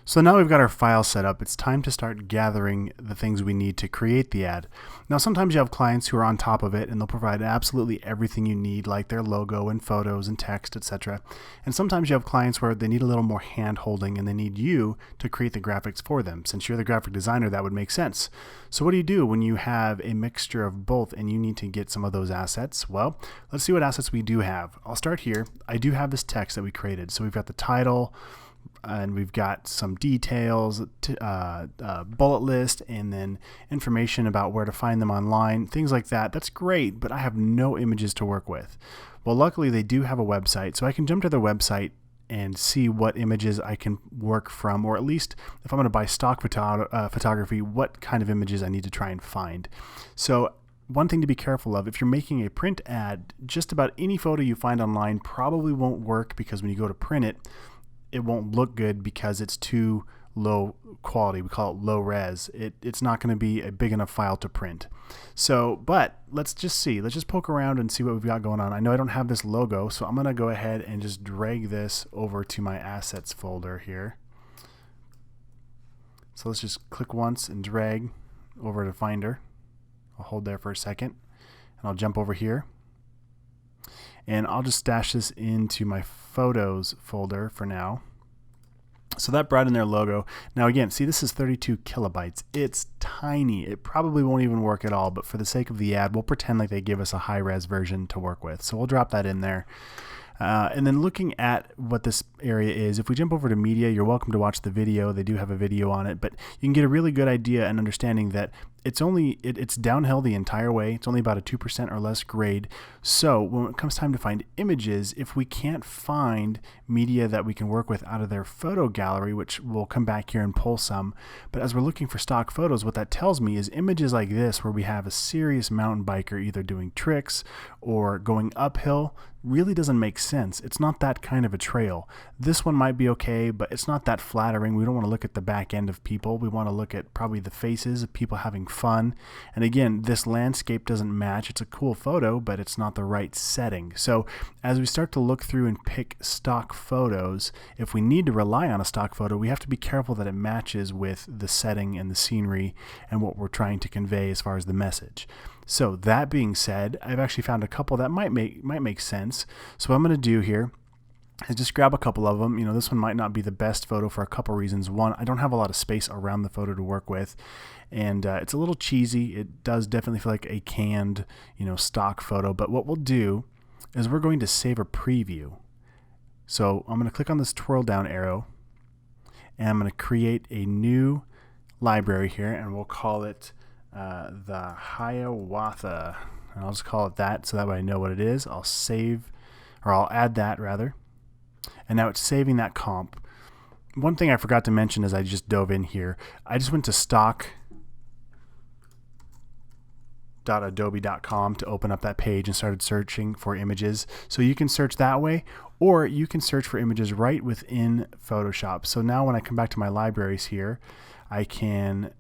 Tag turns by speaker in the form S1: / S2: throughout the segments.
S1: So now we've got our file set up, it's time to start gathering the things we need to create the ad. Now sometimes you have clients who are on top of it and they'll provide absolutely everything you need, like their logo and photos and text, etc. And sometimes you have clients where they need a little more hand holding and they need you to create the graphics for them. Since you're the graphic designer, that would make sense. So what do you do when you have a mixture of both and you need to get some of those assets? Well, let's see what assets we do have. I'll start here. I do have this text that we created. So we've got the title, and we've got some details, bullet list, and then information about where to find them online, things like that. That's great, but I have no images to work with. Well, luckily they do have a website, so I can jump to their website and see what images I can work from, or at least if I'm going to buy stock photography, what kind of images I need to try and find. So one thing to be careful of, if you're making a print ad, just about any photo you find online probably won't work, because when you go to print it, it won't look good because it's too low quality. We call it low res. It's not going to be a big enough file to print. So, but let's just poke around and see what we've got going on. I know I don't have this logo, so I'm going to go ahead and just drag this over to my assets folder here. So let's just click once and drag over to Finder. I'll hold there for a second and I'll jump over here. And I'll just stash this into my photos folder for now. So that brought in their logo. Now again, see, this is 32 kilobytes. It's tiny. It probably won't even work at all, but for the sake of the ad, we'll pretend like they give us a high-res version to work with. So we'll drop that in there. And then looking at what this area is, if we jump over to media, you're welcome to watch the video. They do have a video on it, but you can get a really good idea and understanding that it's downhill the entire way. It's only about a 2% or less grade. So when it comes time to find images, if we can't find media that we can work with out of their photo gallery, which we'll come back here and pull some, but as we're looking for stock photos, what that tells me is images like this, where we have a serious mountain biker either doing tricks or going uphill, really doesn't make sense. It's not that kind of a trail. This one might be okay, but it's not that flattering. We don't want to look at the back end of people. We want to look at probably the faces of people having fun. And again, this landscape doesn't match. It's a cool photo, but it's not the right setting. So as we start to look through and pick stock photos, if we need to rely on a stock photo, we have to be careful that it matches with the setting and the scenery and what we're trying to convey as far as the message. So that being said, I've actually found a couple that might make sense. So what I'm going to do here is just grab a couple of them. You know, this one might not be the best photo for a couple reasons. One, I don't have a lot of space around the photo to work with, and it's a little cheesy. It does definitely feel like a canned, stock photo. But what we'll do is we're going to save a preview. So I'm going to click on this twirl down arrow, and I'm going to create a new library here, and we'll call it the Hiawatha, and I'll just call it that, so that way I know what it is. I'll add that rather, and now it's saving that comp. One thing I forgot to mention as I just dove in here, I just went to stock.adobe.com to open up that page and started searching for images. So you can search that way, or you can search for images right within Photoshop. So now when I come back to my libraries here, I can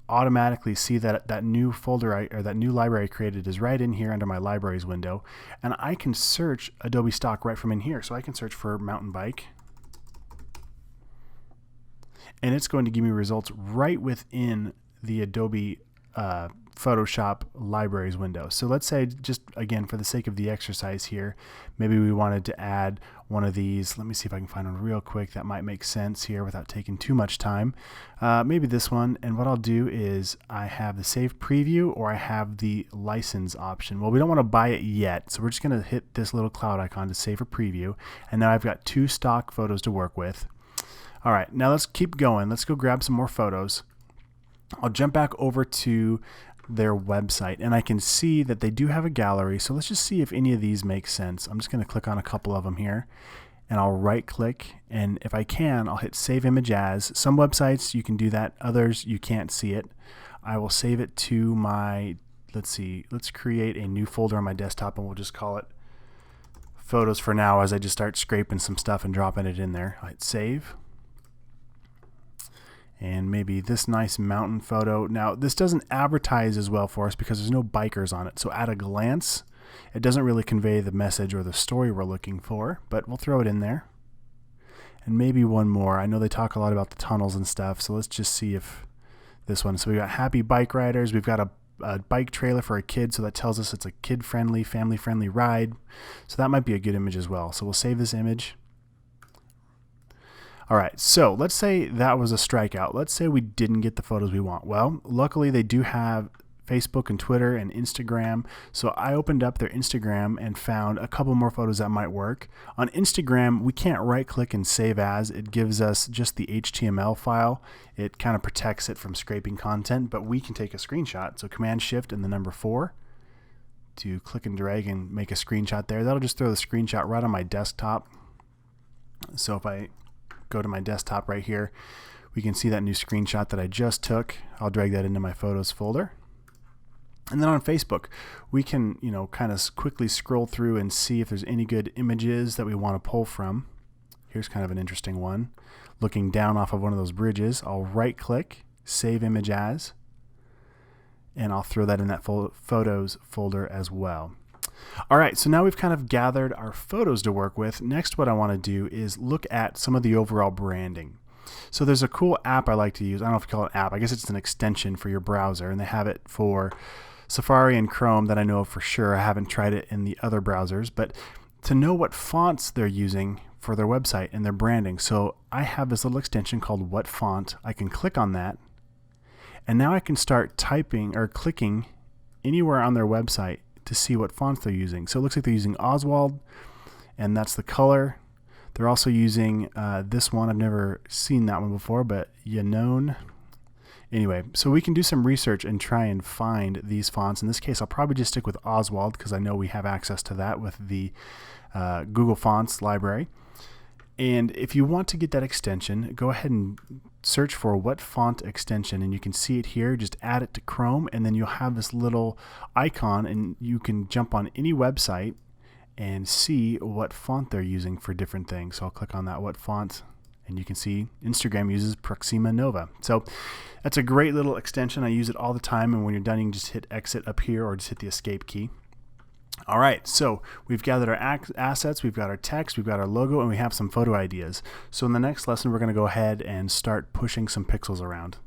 S1: automatically see that new folder or that new library I created is right in here under my libraries window, and I can search Adobe Stock right from in here. So I can search for mountain bike, and it's going to give me results right within the Adobe Photoshop libraries window. So let's say, just again for the sake of the exercise here, maybe we wanted to add one of these. Let me see if I can find one real quick that might make sense here without taking too much time. Maybe this one, and what I'll do is I have the save preview, or I have the license option. Well, we don't want to buy it yet, so we're just going to hit this little cloud icon to save a preview, and now I've got 2 stock photos to work with. All right, now let's keep going. Let's go grab some more photos. I'll jump back over to their website, and I can see that they do have a gallery. So let's just see if any of these make sense. I'm just going to click on a couple of them here, and I'll right click, and if I can, I'll hit save image as. Some websites you can do that, others you can't see it. I will save it to my, let's create a new folder on my desktop, and we'll just call it photos for now, as I just start scraping some stuff and dropping it in there. I'll hit save. And maybe this nice mountain photo. Now, this doesn't advertise as well for us because there's no bikers on it. So at a glance, it doesn't really convey the message or the story we're looking for, but we'll throw it in there. and maybe one more. I know they talk a lot about the tunnels and stuff, so let's just see if this one. So we got happy bike riders. We've got a bike trailer for a kid, so that tells us it's a kid-friendly, family-friendly ride. So that might be a good image as well. So we'll save this image. All right, so let's say that was a strikeout. Let's say we didn't get the photos we want. Well, luckily they do have Facebook and Twitter and Instagram. So I opened up their Instagram and found a couple more photos that might work. On Instagram, we can't right click and save as. It gives us just the HTML file. It kind of protects it from scraping content, but we can take a screenshot. So Command Shift and the number 4 to click and drag and make a screenshot there. That'll just throw the screenshot right on my desktop. So if I go to my desktop right here, we can see that new screenshot that I just took. I'll drag that into my photos folder. And then on Facebook, we can, kind of quickly scroll through and see if there's any good images that we want to pull from. Here's kind of an interesting one. Looking down off of one of those bridges, I'll right click, save image as, and I'll throw that in that photos folder as well. All right, so now we've kind of gathered our photos to work with. Next, what I want to do is look at some of the overall branding. So there's a cool app I like to use. I don't know if you call it an app. I guess it's an extension for your browser, and they have it for Safari and Chrome that I know of for sure. I haven't tried it in the other browsers, but to know what fonts they're using for their website and their branding. So I have this little extension called What Font. I can click on that, and now I can start typing or clicking anywhere on their website to see what fonts they're using. So it looks like they're using Oswald, and that's the color. They're also using this one. I've never seen that one before, but Yanone. Anyway, so we can do some research and try and find these fonts. In this case, I'll probably just stick with Oswald because I know we have access to that with the Google Fonts library. And if you want to get that extension, go ahead and search for What Font extension, and you can see it here. Just add it to Chrome, and then you'll have this little icon, and you can jump on any website and see what font they're using for different things. So I'll click on that What Font, and you can see Instagram uses Proxima Nova. So that's a great little extension. I use it all the time, and when you're done, you can just hit exit up here or just hit the escape key. All right, so we've gathered our assets, we've got our text, we've got our logo, and we have some photo ideas. So in the next lesson, we're going to go ahead and start pushing some pixels around.